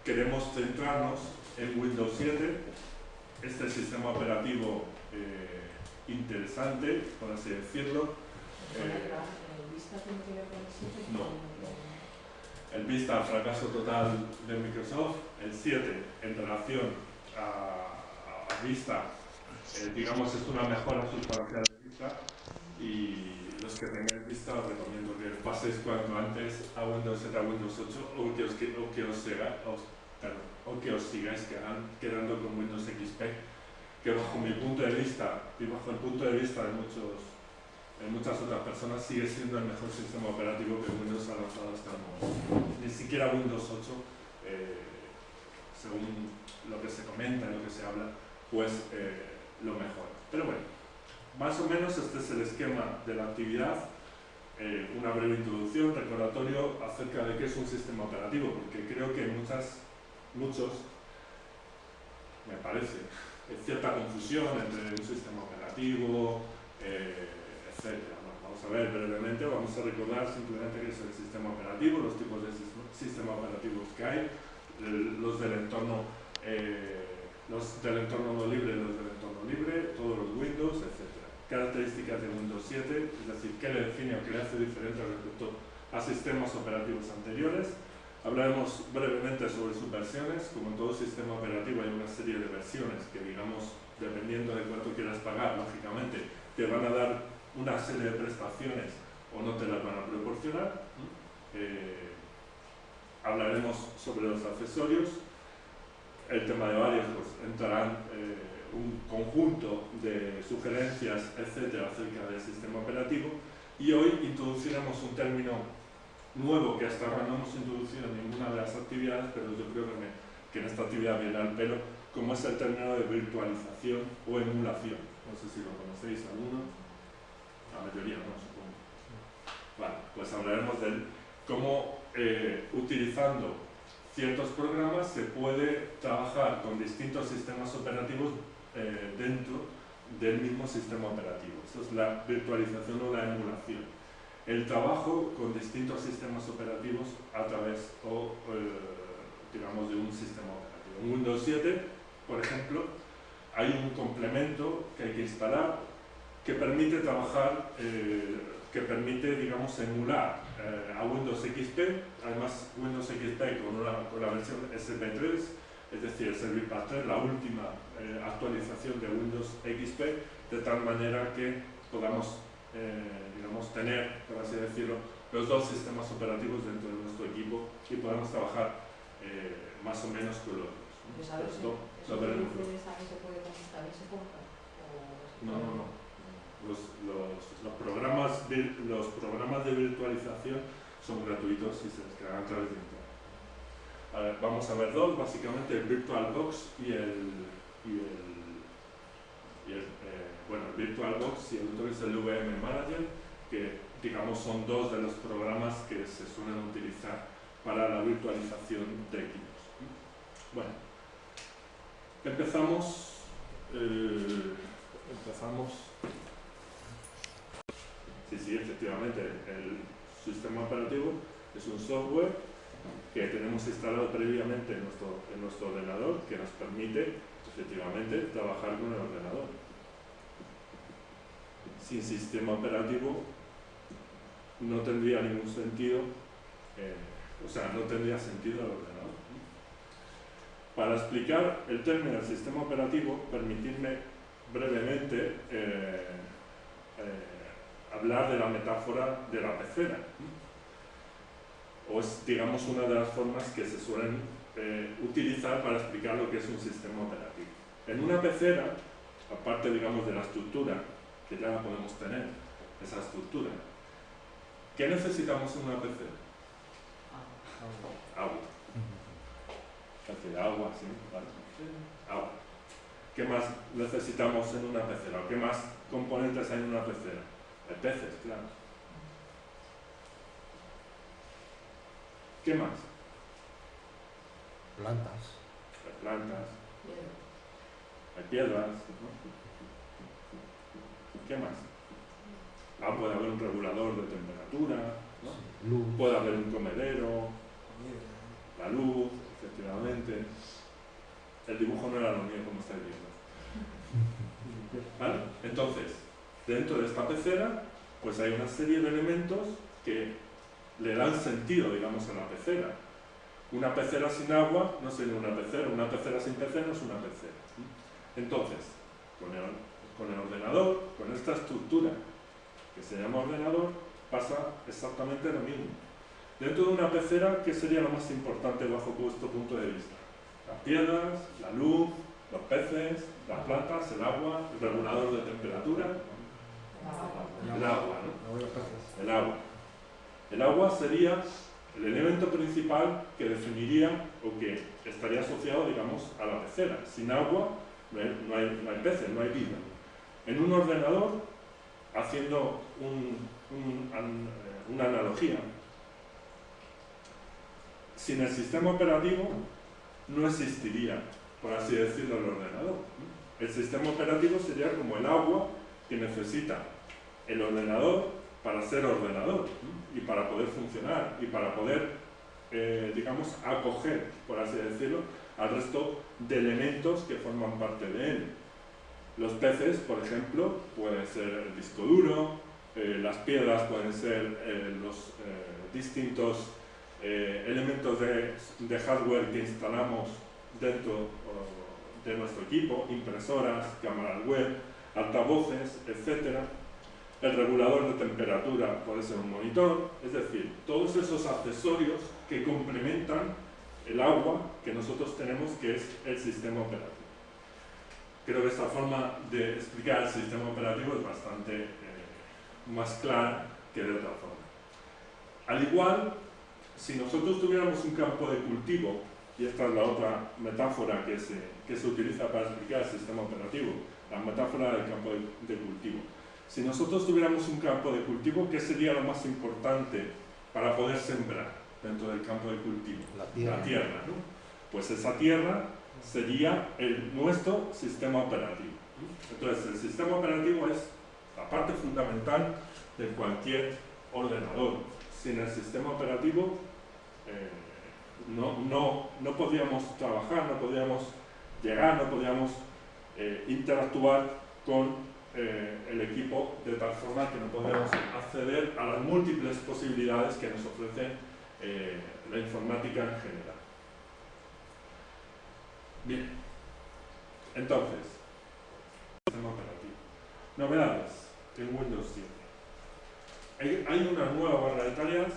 queremos centrarnos en Windows 7, este sistema operativo interesante, por así decirlo. ¿El Vista tiene que ver con el 7? No. El Vista, fracaso total de Microsoft. El 7, en relación a Vista, digamos, es una mejora sustancial de Vista, y los que tengáis Vista os recomiendo que paséis cuanto antes a Windows 7, a Windows 8, o que os sigáis quedando con Windows XP, que bajo mi punto de vista y bajo el punto de vista de muchas otras personas sigue siendo el mejor sistema operativo que Windows ha lanzado hasta el momento. Ni siquiera Windows 8, según lo que se comenta y lo que se habla, pues lo mejora. Pero bueno, más o menos este es el esquema de la actividad. Una breve introducción, recordatorio acerca de qué es un sistema operativo, porque creo que muchos, me parece, cierta confusión entre un sistema operativo, etc. Bueno, vamos a ver brevemente, vamos a recordar simplemente qué es el sistema operativo, los tipos de sistema operativos que hay, los del entorno no libre, los del entorno libre, todos los Windows, etc. Características de Windows 7, es decir, qué le define o qué le hace diferente respecto a sistemas operativos anteriores. Hablaremos brevemente sobre sus versiones. Como en todo sistema operativo hay una serie de versiones que, digamos, dependiendo de cuánto quieras pagar, lógicamente, te van a dar una serie de prestaciones o no te las van a proporcionar. Hablaremos sobre los accesorios. El tema de varios, pues entrarán un conjunto de sugerencias, etcétera, acerca del sistema operativo. Y hoy introduciremos un término nuevo que hasta ahora no hemos introducido en ninguna de las actividades, pero yo creo que en esta actividad viene al pelo, como es el término de virtualización o emulación. No sé si lo conocéis alguno, la mayoría no, supongo. Vale, pues hablaremos de cómo utilizando ciertos programas se puede trabajar con distintos sistemas operativos dentro del mismo sistema operativo. Esto es la virtualización o la emulación. El trabajo con distintos sistemas operativos a través digamos, de un sistema operativo. En Windows 7, por ejemplo, hay un complemento que hay que instalar que permite trabajar, que permite, digamos, emular a Windows XP, además Windows XP con la versión SP3, es decir, el Service Pack 3, la última actualización de Windows XP, de tal manera que podamos digamos, tener, por así decirlo, los dos sistemas operativos dentro de nuestro equipo y podamos trabajar más o menos con los dos. ¿Sabes? ¿Eso también se puede consultar y se compra? No. Los programas de virtualización son gratuitos y se descargan a través de Internet. A ver, vamos a ver dos, básicamente el VirtualBox y el VirtualBox y el otro es el VM Manager, que digamos son dos de los programas que se suelen utilizar para la virtualización de equipos. Bueno, empezamos. Sí, efectivamente, el sistema operativo es un software que tenemos instalado previamente en nuestro ordenador, que nos permite, efectivamente, trabajar con el ordenador. Sin sistema operativo no tendría ningún sentido, no tendría sentido el ordenador. Para explicar el término del sistema operativo, permitidme brevemente hablar de la metáfora de la pecera. O es, digamos, una de las formas que se suelen utilizar para explicar lo que es un sistema operativo. En una pecera, aparte, digamos, de la estructura, que ya la podemos tener, esa estructura, ¿qué necesitamos en una pecera? Agua. Agua, sí, ¿vale? Agua. ¿Qué más necesitamos en una pecera? ¿Qué más componentes hay en una pecera? Hay peces, claro. ¿Qué más? Plantas. Hay plantas. Hay piedras. ¿No? ¿Qué más? Puede haber un regulador de temperatura, ¿no? Luz. Puede haber un comedero, la luz, efectivamente. el dibujo no era lo mío, como estáis viendo. ¿Vale? Entonces, dentro de esta pecera, pues hay una serie de elementos que le dan sentido, digamos, a la pecera. Una pecera sin agua no sería una pecera sin pecera no es una pecera. Entonces, con el ordenador, con esta estructura que se llama ordenador, pasa exactamente lo mismo. Dentro de una pecera, ¿qué sería lo más importante bajo vuestro punto de vista? Las piedras, la luz, los peces, las plantas, el agua, el regulador de temperatura. El agua, ¿no? El agua. El agua sería el elemento principal que definiría o que estaría asociado, digamos, a la pecera. Sin agua no hay peces, no hay vida. En un ordenador, haciendo una analogía, sin el sistema operativo no existiría, por así decirlo, el ordenador. El sistema operativo sería como el agua que necesita el ordenador para ser ordenador y para poder funcionar y para poder, digamos, acoger, por así decirlo, al resto de elementos que forman parte de él. Los peces, por ejemplo, pueden ser el disco duro, las piedras pueden ser los distintos elementos de hardware que instalamos dentro de nuestro equipo, impresoras, cámaras web, altavoces, etc. El regulador de temperatura puede ser un monitor, es decir, todos esos accesorios que complementan el agua que nosotros tenemos, que es el sistema operativo. Creo que esta forma de explicar el sistema operativo es bastante más clara que de otra forma. Al igual, si nosotros tuviéramos un campo de cultivo, y esta es la otra metáfora que se utiliza para explicar el sistema operativo, la metáfora del campo de cultivo. Si nosotros tuviéramos un campo de cultivo, ¿qué sería lo más importante para poder sembrar dentro del campo de cultivo? La tierra, ¿no? Pues esa tierra sería nuestro sistema operativo. Entonces, el sistema operativo es la parte fundamental de cualquier ordenador. Sin el sistema operativo no podíamos trabajar, no podíamos llegar, no podíamos interactuar con el equipo de tal forma que no podíamos acceder a las múltiples posibilidades que nos ofrece la informática en general. Bien, entonces, sistema operativo. Novedades en Windows 7. Hay una nueva barra de tareas.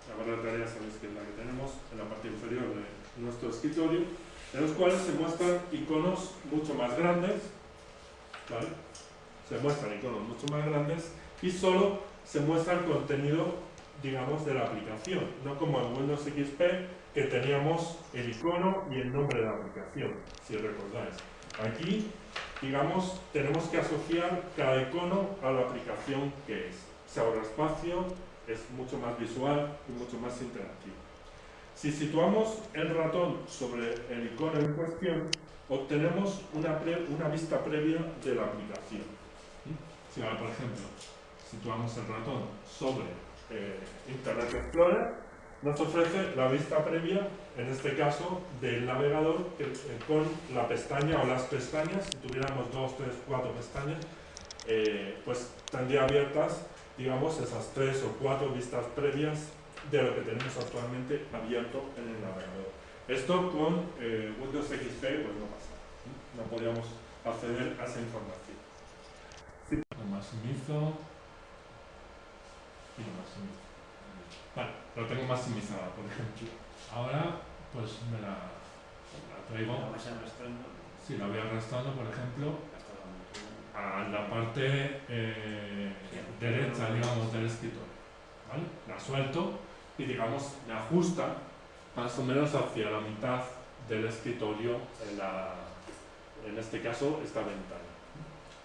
La barra de tareas sabéis que es la que tenemos en la parte inferior de nuestro escritorio, en los cuales se muestran iconos mucho más grandes, ¿vale? Se muestran iconos mucho más grandes y solo se muestra el contenido, digamos, de la aplicación, no como en Windows XP, que teníamos el icono y el nombre de la aplicación, si recordáis. Aquí, digamos, tenemos que asociar cada icono a la aplicación que es. Se ahorra espacio, es mucho más visual y mucho más interactivo. Si situamos el ratón sobre el icono en cuestión, obtenemos una vista previa de la aplicación. Si ahora, por ejemplo, situamos el ratón sobre Internet Explorer, nos ofrece la vista previa, en este caso, del navegador con la pestaña o las pestañas. Si tuviéramos 2, 3, 4 pestañas, pues tendría abiertas, digamos, esas 3 o 4 vistas previas de lo que tenemos actualmente abierto en el navegador. Esto con Windows XP pues no pasa, no podíamos acceder a esa información. Lo maximizo y lo maximizo. Vale, lo tengo maximizada, por ejemplo. Ahora, pues me la traigo. Sí, la voy arrastrando, por ejemplo, a la parte derecha, digamos, del escritorio. ¿Vale? La suelto y, digamos, me ajusta más o menos hacia la mitad del escritorio, en este caso, esta ventana.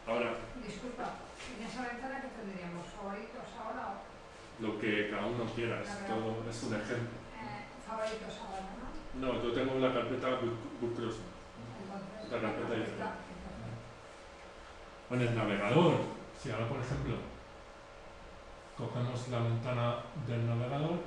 Ahora, disculpa, ¿en esa ventana qué tendríamos? ¿Favoritos ahora o...? Lo que cada uno quiera, es un ejemplo. Favoritos ahora, ¿no? No, yo tengo la carpeta Book Cruise. Entonces, La carpeta diferente. En el navegador, si ahora, por ejemplo, cogemos la ventana del navegador,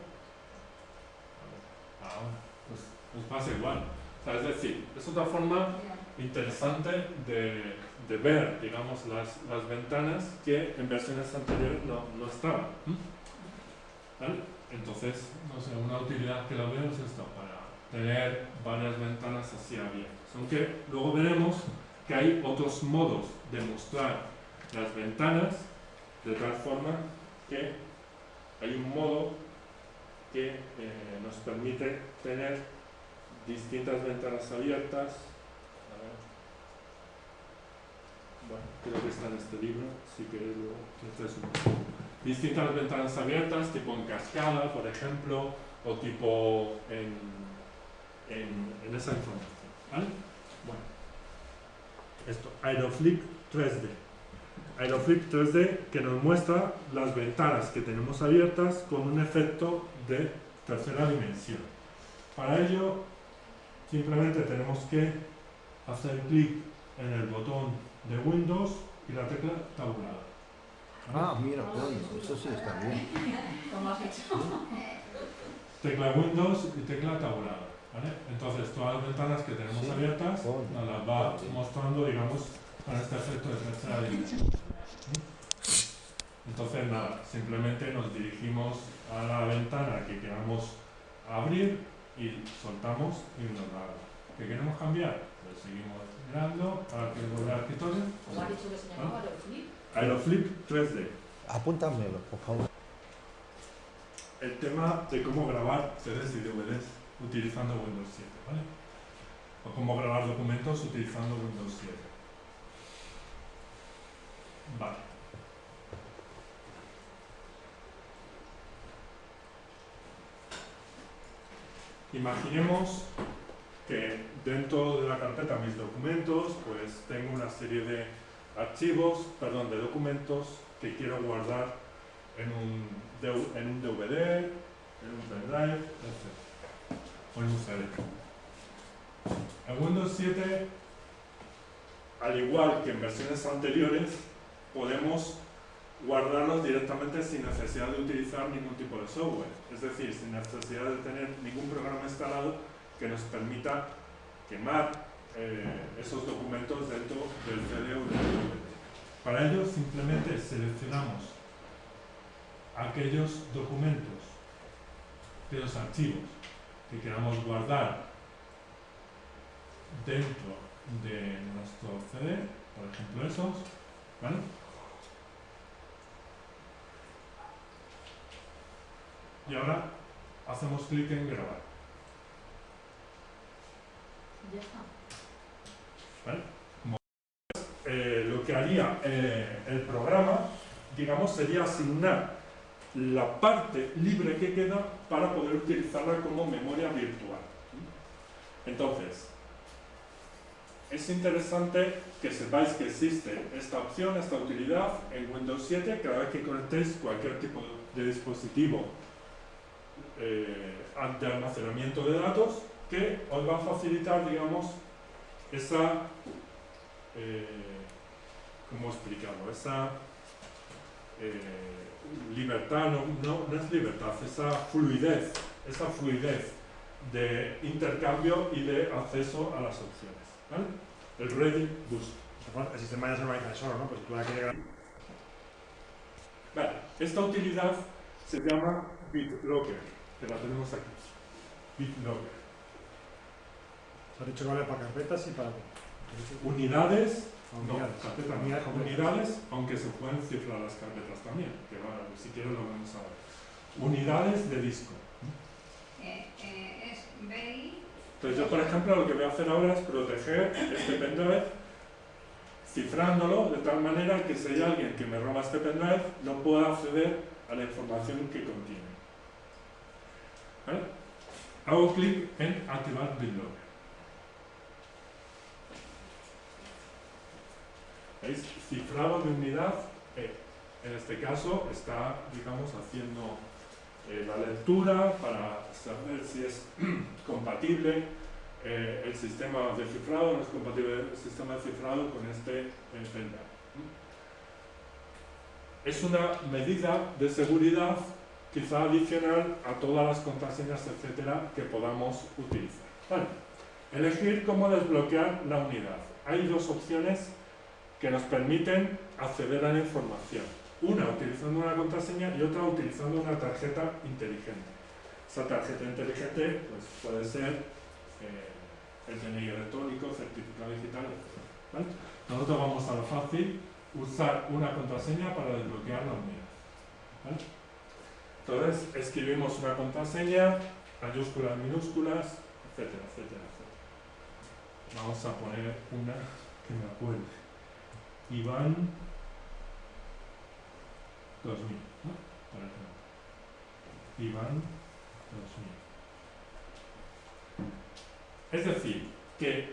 ahora, pues nos pasa igual. O sea, es decir, es otra forma interesante de ver, digamos, las ventanas que en versiones anteriores no estaban. ¿Vale? Entonces, no sé, una utilidad que lo veo es esto, para tener varias ventanas así abiertas. Aunque luego veremos que hay otros modos de mostrar las ventanas, de tal forma que hay un modo que nos permite tener distintas ventanas abiertas. A ver. Bueno, creo que está en este libro, si queréis luego distintas ventanas abiertas, tipo en cascada, por ejemplo, o tipo en esa información. ¿Vale? Bueno, esto, Aeroflip 3D. Aeroflip 3D que nos muestra las ventanas que tenemos abiertas con un efecto de tercera dimensión. Para ello, simplemente tenemos que hacer clic en el botón de Windows y la tecla tabulada. Ah, mira, coño, eso sí está bien. ¿Cómo has hecho? Tecla Windows y tecla tabulada. ¿Vale? Entonces, todas las ventanas que tenemos Sí. abiertas Coño. nos las va mostrando, digamos, con este efecto de tercera dimensión. Entonces, nada, simplemente nos dirigimos a la ventana que queramos abrir y soltamos y nos la abre. ¿Qué queremos cambiar? Pues seguimos mirando para que vuelva al escritorio. ¿Cómo has dicho que se llamaba Aeroflip? Aeroflip 3D. Apúntamelo, por favor. El tema de cómo grabar CDs y DVDs utilizando Windows 7, ¿vale? O cómo grabar documentos utilizando Windows 7. Vale. Imaginemos que dentro de la carpeta mis documentos, pues tengo una serie de de documentos que quiero guardar en un DVD, en un pendrive, etc. O en un CD. En Windows 7, al igual que en versiones anteriores, podemos guardarlos directamente sin necesidad de utilizar ningún tipo de software. Es decir, sin necesidad de tener ningún programa instalado que nos permita quemar esos documentos dentro del CD o del DVD. Para ello, simplemente seleccionamos aquellos documentos, aquellos archivos que queramos guardar dentro de nuestro CD, por ejemplo esos, ¿vale? Y ahora hacemos clic en grabar, Ya está. ¿vale? Lo que haría el programa, digamos, sería asignar la parte libre que queda para poder utilizarla como memoria virtual. Entonces, es interesante que sepáis que existe esta opción, esta utilidad en Windows 7 cada vez que conectéis cualquier tipo de dispositivo de almacenamiento de datos, que os va a facilitar, digamos, esa ¿cómo explicarlo? Esa libertad, no es libertad, esa fluidez de intercambio y de acceso a las opciones, ¿vale? El Ready Boost. El sistema ya se organiza solo, ¿no? Pues si tú la quieres... Vale, esta utilidad se llama BitLocker, que la tenemos aquí. BitLocker. Se ha dicho que vale para carpetas y para... Unidades. No, Unidades. carpetas no. Unidades completas. Unidades, aunque se pueden cifrar las carpetas también, que si quieres lo vamos a ver. Unidades de disco. Es BI. Entonces yo, por ejemplo, lo que voy a hacer ahora es proteger este pendrive, cifrándolo de tal manera que si hay alguien que me roba este pendrive, no pueda acceder a la información que contiene. ¿Vale? Hago clic en activar BitLocker. ¿Veis? Cifrado de unidad E. En este caso está, digamos, haciendo la lectura para saber si es compatible el sistema de cifrado, no es compatible el sistema de cifrado con este pendrive. Es una medida de seguridad quizá adicional a todas las contraseñas, etcétera, que podamos utilizar. Vale. Elegir cómo desbloquear la unidad. Hay dos opciones que nos permiten acceder a la información. Una utilizando una contraseña y otra utilizando una tarjeta inteligente. Esa tarjeta inteligente pues, puede ser el DNI electrónico, certificado digital, etc. ¿Vale? Nosotros vamos a lo fácil, usar una contraseña para desbloquear la unidad. ¿Vale? Entonces escribimos una contraseña, mayúsculas, minúsculas, etcétera, etcétera, etcétera. Vamos a poner una que me acuerde. Iván 2000, ¿no? Por ejemplo. Iván 2000. Es decir, que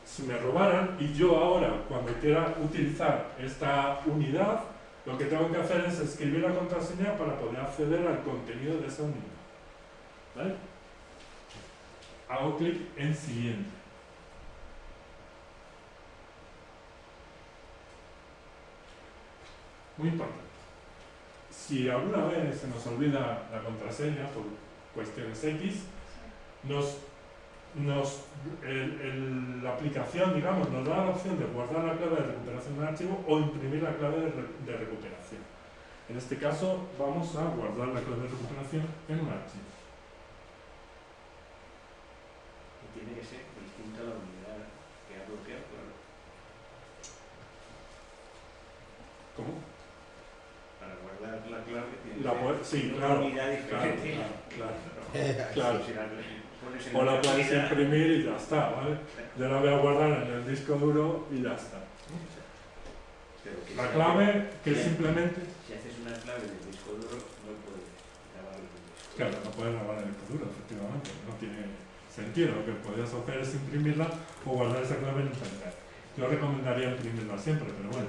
si me robaran y yo ahora, cuando quiera utilizar esta unidad, lo que tengo que hacer es escribir la contraseña para poder acceder al contenido de esa unidad. ¿Vale? Hago clic en siguiente. Muy importante. Si alguna vez se nos olvida la contraseña por cuestiones X, la aplicación, digamos, nos da la opción de guardar la clave de recuperación del archivo o imprimir la clave de recuperación. En este caso, vamos a guardar la clave de recuperación en un archivo. Y tiene que ser distinta a la unidad que ha bloqueado, claro. ¿Cómo? Para guardar la clave tiene Sí, una claro, unidad diferente. claro. Si la pones en O la una puedes unidad, imprimir y ya está, ¿vale? Yo la voy a guardar en el disco duro y ya está. pero que La si clave que Bien. simplemente... si haces una clave del disco duro, no puedes grabar el disco. Claro, no puedes grabar el disco duro, efectivamente. No tiene sentido. Lo que podrías hacer es imprimirla o guardar esa clave en internet. Yo recomendaría imprimirla siempre, pero bueno.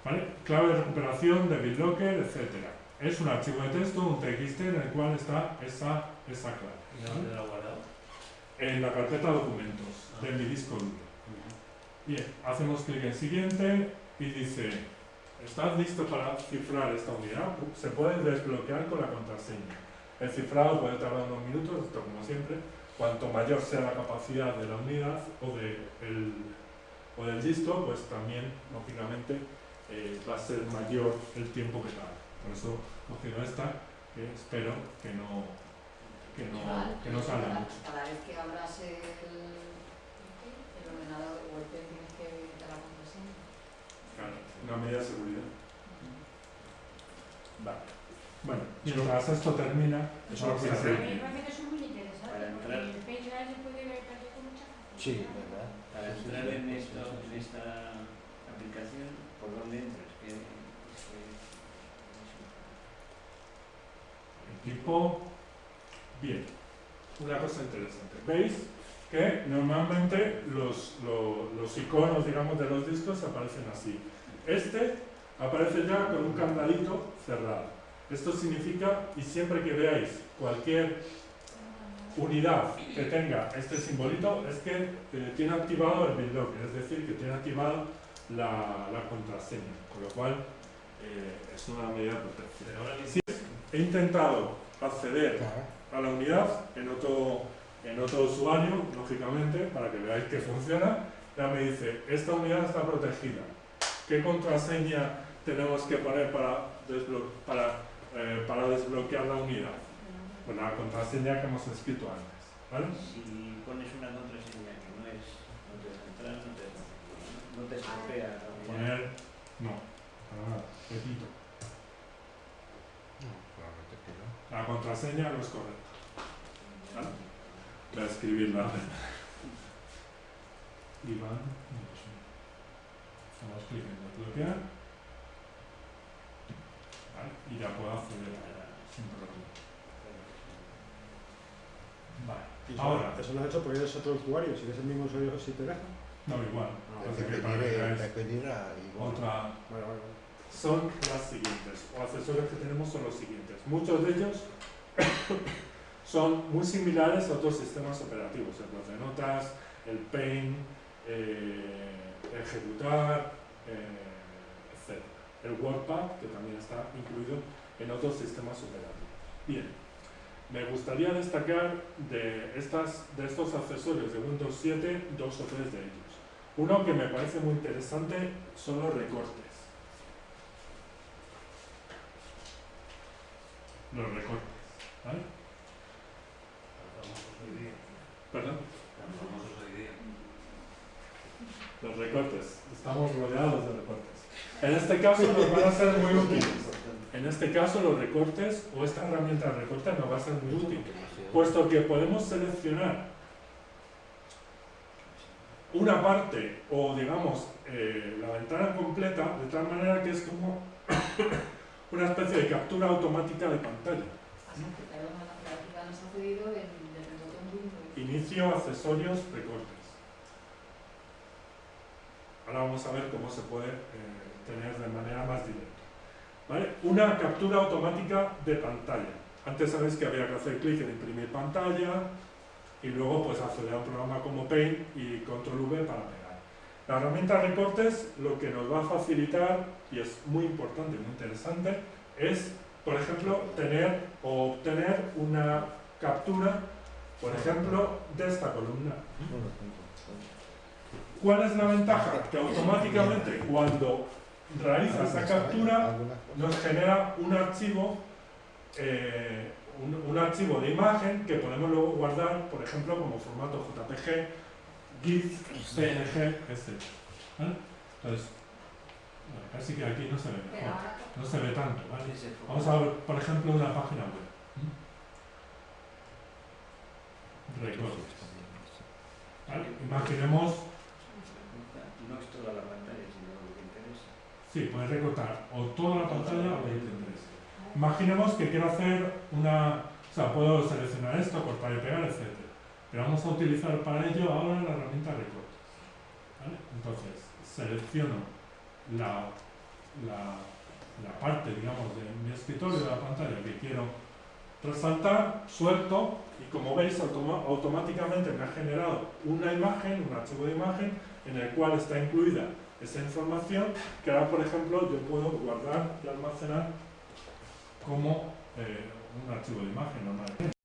¿Vale? Clave de recuperación de BitLocker, etc. Es un archivo de texto, un TXT en el cual está esa clave. ¿Y dónde lo ha guardado? En la carpeta documentos de mi disco duro. Bien, hacemos clic en siguiente y dice, ¿estás listo para cifrar esta unidad? Se puede desbloquear con la contraseña. El cifrado puede tardar unos minutos, esto como siempre. Cuanto mayor sea la capacidad de la unidad o del disco, pues también, lógicamente, va a ser mayor el tiempo que tarda. Por eso he cogido esta, que espero que no salga mucho. Cada vez que abras el ordenador o el PC tienes que dar la contraseña. Claro, una medida de seguridad. Vale. Bueno, mientras esto termina, Eso lo sí, puede sí. hacer. A mí me parece que eso es muy interesante, Para porque entrar. el PayPal se puede ver también con mucha facilidad. Sí, ¿verdad? Para entrar en esta aplicación, ¿por dónde entras? Equipo. Bien. Una cosa interesante. ¿Veis? Que normalmente los iconos, digamos, de los discos aparecen así. Este aparece ya con un candadito cerrado. Esto significa, y siempre que veáis cualquier unidad que tenga este simbolito, es que tiene activado el BitLocker, es decir, que tiene activado la contraseña, con lo cual es una medida de protección. Pero ahora Sí, he intentado acceder Claro. a la unidad en otro usuario, lógicamente, para que veáis que funciona. Ya me dice, esta unidad está protegida. ¿Qué contraseña tenemos que poner para desbloquear la unidad? Pues la contraseña que hemos escrito antes, ¿vale? Si pones una contraseña que no te deja entrar, no te estropea la unidad. Poner, no, para nada, repito. No, probablemente que no. La contraseña no es correcta. ¿Vale? Voy a escribirla. Iván, hacemos clic en desbloquear. ¿Vale? Y ya puedo acceder sin problema. Vale. Y Ahora, eso lo has hecho porque eres otro usuario. Si eres el mismo usuario, si te deja. no, igual. Ah, Así Te que para que veáis pedirá igual. otra. Vale, vale, vale. Son las siguientes, o accesorios que tenemos son los siguientes. Muchos de ellos son muy similares a otros sistemas operativos, el bloc de notas, el Paint, ejecutar, etc. El WordPad, que también está incluido en otros sistemas operativos. Bien, Me gustaría destacar de estos accesorios de Windows 7 dos o tres de ellos. Uno que me parece muy interesante son los recortes. Los recortes, ¿vale? ¿Perdón? Los recortes. Estamos rodeados de recortes. En este caso nos van a ser muy útiles. En este caso los recortes o esta herramienta de recortes nos va a ser muy útil, puesto que podemos seleccionar una parte o digamos la ventana completa de tal manera que es como una especie de captura automática de pantalla. Así que perdón, la práctica nos ha pedido en el botón Windows. Inicio, accesorios, recortes. Ahora vamos a ver cómo se puede tener de manera más directa. ¿Vale? Una captura automática de pantalla. Antes sabéis que había que hacer clic en imprimir pantalla y luego pues acceder a un programa como Paint y Control V para pegar. La herramienta recortes lo que nos va a facilitar, y es muy importante y muy interesante, es, por ejemplo, tener o obtener una captura, por ejemplo, de esta columna. ¿Cuál es la ventaja? Que automáticamente cuando realiza esa captura nos genera un archivo de imagen que podemos luego guardar, por ejemplo, como formato JPG, GIF, PNG, etc. ¿Vale? Entonces, bueno, casi que aquí no se ve mejor, no se ve tanto, ¿vale? Vamos a ver, por ejemplo, una página web. Recortes. ¿Vale? Imaginemos. No es toda la pantalla, sino lo que interesa. Sí, puedes recortar o toda la pantalla o lo que te interese. Imaginemos que quiero hacer puedo seleccionar esto, cortar y pegar, etc. Pero vamos a utilizar para ello ahora la herramienta recortes. ¿Vale? Entonces, selecciono la parte, digamos, de mi escritorio, de la pantalla que quiero resaltar, suelto y como veis automáticamente me ha generado una imagen, un archivo de imagen en el cual está incluida esa información que ahora, por ejemplo, yo puedo guardar y almacenar como un archivo de imagen normal.